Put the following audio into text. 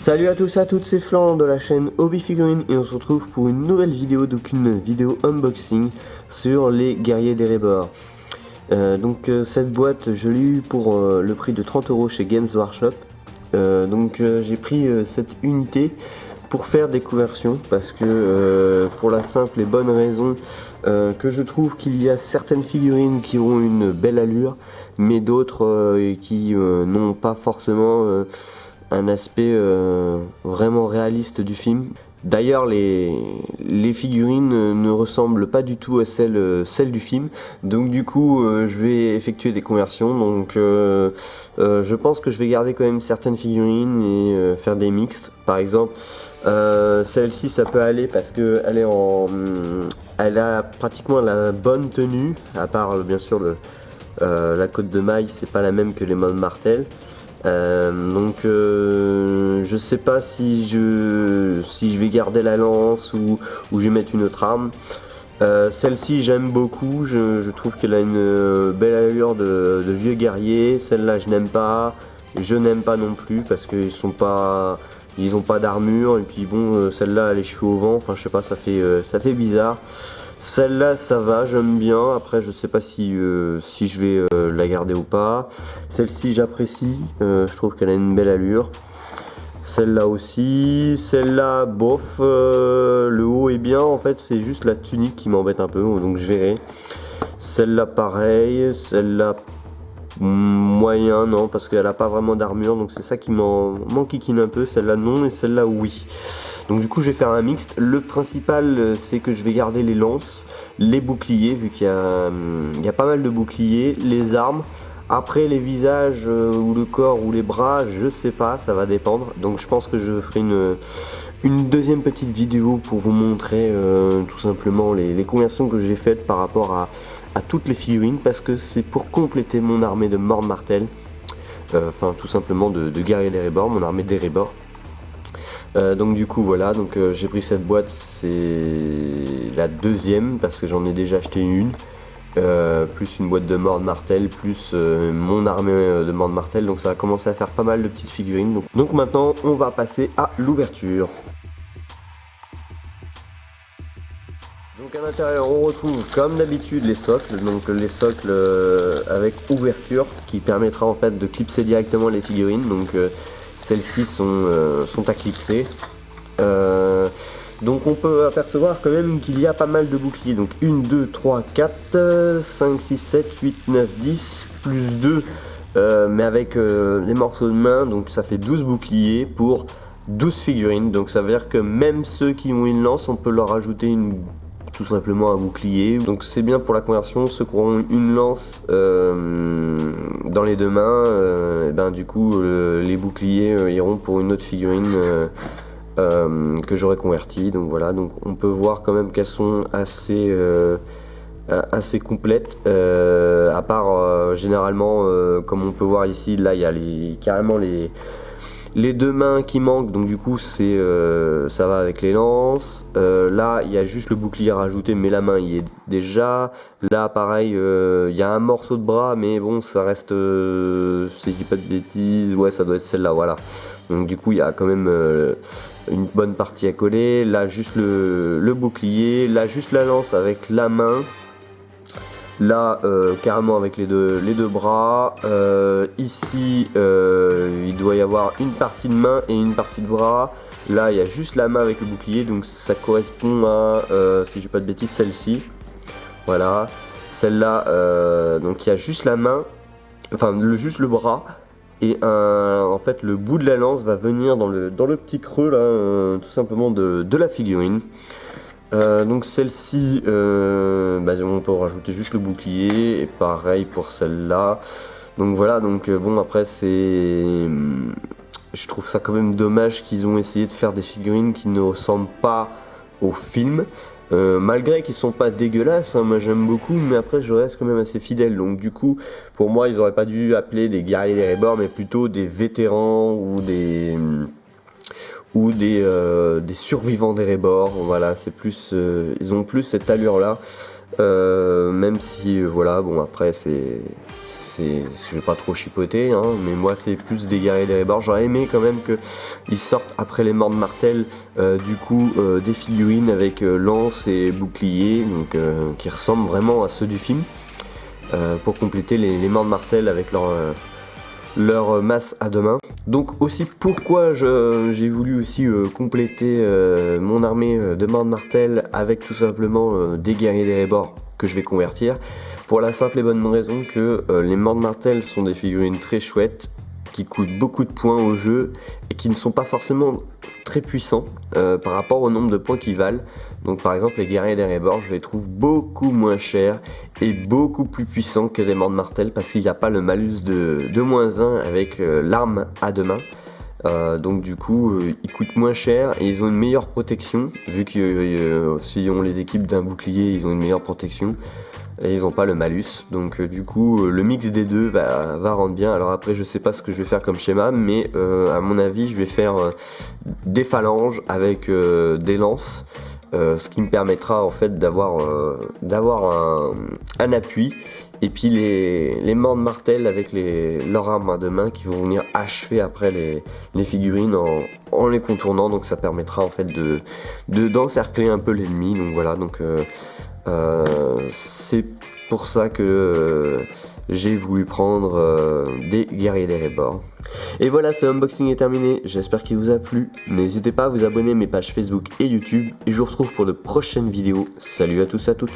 Salut à tous et à toutes, c'est Flan de la chaîne Hobby Figurines et on se retrouve pour une nouvelle vidéo, donc une vidéo unboxing sur les guerriers d'Erebor. Cette boîte je l'ai eu pour le prix de 30 € chez Games Workshop. J'ai pris cette unité pour faire des conversions parce que pour la simple et bonne raison que je trouve qu'il y a certaines figurines qui ont une belle allure mais d'autres qui n'ont pas forcément un aspect vraiment réaliste du film. D'ailleurs les figurines ne ressemblent pas du tout à celles du film, donc du coup je vais effectuer des conversions. Je pense que je vais garder quand même certaines figurines et faire des mixtes. Par exemple celle-ci ça peut aller parce que elle a pratiquement la bonne tenue, à part bien sûr la cotte de maille, c'est pas la même que les modes martel. Je sais pas si je vais garder la lance ou je vais mettre une autre arme. Celle-ci j'aime beaucoup, je trouve qu'elle a une belle allure de vieux guerrier. Celle-là je n'aime pas non plus parce qu'ils ont pas d'armure, et puis bon, celle-là elle est cheveux au vent, enfin je sais pas, ça fait bizarre. Celle-là ça va, j'aime bien. Après je sais pas si je vais la garder ou pas. Celle-ci j'apprécie, je trouve qu'elle a une belle allure. Celle-là aussi, celle-là bof, le haut est bien, en fait c'est juste la tunique qui m'embête un peu, donc je verrai. Celle-là pareil, celle-là moyen, non, parce qu'elle a pas vraiment d'armure, donc c'est ça qui m'enquiquine un peu. Celle-là non, et celle-là oui. Donc du coup je vais faire un mixte. Le principal c'est que je vais garder les lances, les boucliers, vu qu'il y a pas mal de boucliers, les armes. Après les visages ou le corps ou les bras, je sais pas, ça va dépendre. Donc je pense que je ferai une deuxième petite vidéo pour vous montrer tout simplement les conversions que j'ai faites par rapport à toutes les figurines, parce que c'est pour compléter mon armée de Mord Martel, enfin tout simplement de guerriers d'Erebor, mon armée d'Erebor. Donc du coup voilà, j'ai pris cette boîte, c'est la deuxième parce que j'en ai déjà acheté une, plus une boîte de Mord Martel, plus mon armée de Mord Martel, donc ça va commencer à faire pas mal de petites figurines. Donc maintenant on va passer à l'ouverture. Donc à l'intérieur on retrouve comme d'habitude les socles, donc les socles avec ouverture qui permettra en fait de clipser directement les figurines. Celles-ci sont à clipser. Donc on peut apercevoir quand même qu'il y a pas mal de boucliers. Donc 1, 2, 3, 4, 5, 6, 7, 8, 9, 10, plus 2, mais avec les morceaux de main, donc ça fait 12 boucliers pour 12 figurines. Donc ça veut dire que même ceux qui ont une lance, on peut leur ajouter tout simplement un bouclier. Donc c'est bien pour la conversion. Ceux qui auront une lance dans les deux mains, du coup les boucliers iront pour une autre figurine que j'aurais convertie. Donc voilà, donc on peut voir quand même qu'elles sont assez complètes, à part généralement comme on peut voir ici, là il y a carrément les deux mains qui manquent, donc du coup ça va avec les lances. Là il y a juste le bouclier à rajouter, mais la main y est déjà. Là pareil, il y a un morceau de bras, mais bon ça reste, si je dis pas de bêtises, ouais ça doit être celle-là, voilà. Donc du coup il y a quand même une bonne partie à coller. Là juste le bouclier, là juste la lance avec la main. Là carrément avec les deux bras. Ici il doit y avoir une partie de main et une partie de bras. Là il y a juste la main avec le bouclier, donc ça correspond à, si je dis pas de bêtises, celle-ci. Voilà, celle-là, donc il y a juste la main, enfin juste le bras. Et en fait le bout de la lance va venir dans le petit creux là, tout simplement de la figurine. Donc celle-ci, on peut rajouter juste le bouclier, et pareil pour celle-là. Donc voilà, bon après je trouve ça quand même dommage qu'ils ont essayé de faire des figurines qui ne ressemblent pas au film. Malgré qu'ils sont pas dégueulasses, hein, moi j'aime beaucoup, mais après je reste quand même assez fidèle. Donc du coup, pour moi, ils auraient pas dû appeler des guerriers d'Erebor, mais plutôt des vétérans ou des survivants d'Erebor. Voilà, c'est plus, ils ont plus cette allure là, même si voilà, bon après c'est je vais pas trop chipoter, hein, mais moi c'est plus des guerriers d'Erebor. J'aurais aimé quand même qu'ils sortent après les morts de martel, des figurines avec lance et bouclier, donc qui ressemblent vraiment à ceux du film, pour compléter les morts de martel avec leur masse à deux mains. Donc aussi pourquoi j'ai voulu aussi compléter mon armée de morts de martel avec tout simplement des guerriers d'Erebor que je vais convertir, pour la simple et bonne raison que les morts de martel sont des figurines très chouettes, qui coûtent beaucoup de points au jeu et qui ne sont pas forcément très puissants par rapport au nombre de points qu'ils valent. Donc par exemple les guerriers d'Erebor, je les trouve beaucoup moins chers et beaucoup plus puissants que des morts de martel, parce qu'il n'y a pas le malus de -1 avec l'arme à deux mains. Donc du coup ils coûtent moins cher et ils ont une meilleure protection, vu que si on les équipe d'un bouclier, ils ont une meilleure protection et ils n'ont pas le malus. Donc du coup le mix des deux va rendre bien. Alors après je sais pas ce que je vais faire comme schéma, mais à mon avis je vais faire des phalanges avec des lances, ce qui me permettra en fait d'avoir un appui, et puis les morts de martel avec leurs armes à deux mains qui vont venir achever après les figurines en les contournant. Donc ça permettra en fait d'encercler un peu l'ennemi. Donc voilà, donc c'est pour ça que j'ai voulu prendre des guerriers d'Erebor. Et voilà, ce unboxing est terminé, j'espère qu'il vous a plu. N'hésitez pas à vous abonner à mes pages Facebook et YouTube, et je vous retrouve pour de prochaines vidéos. Salut à tous et à toutes.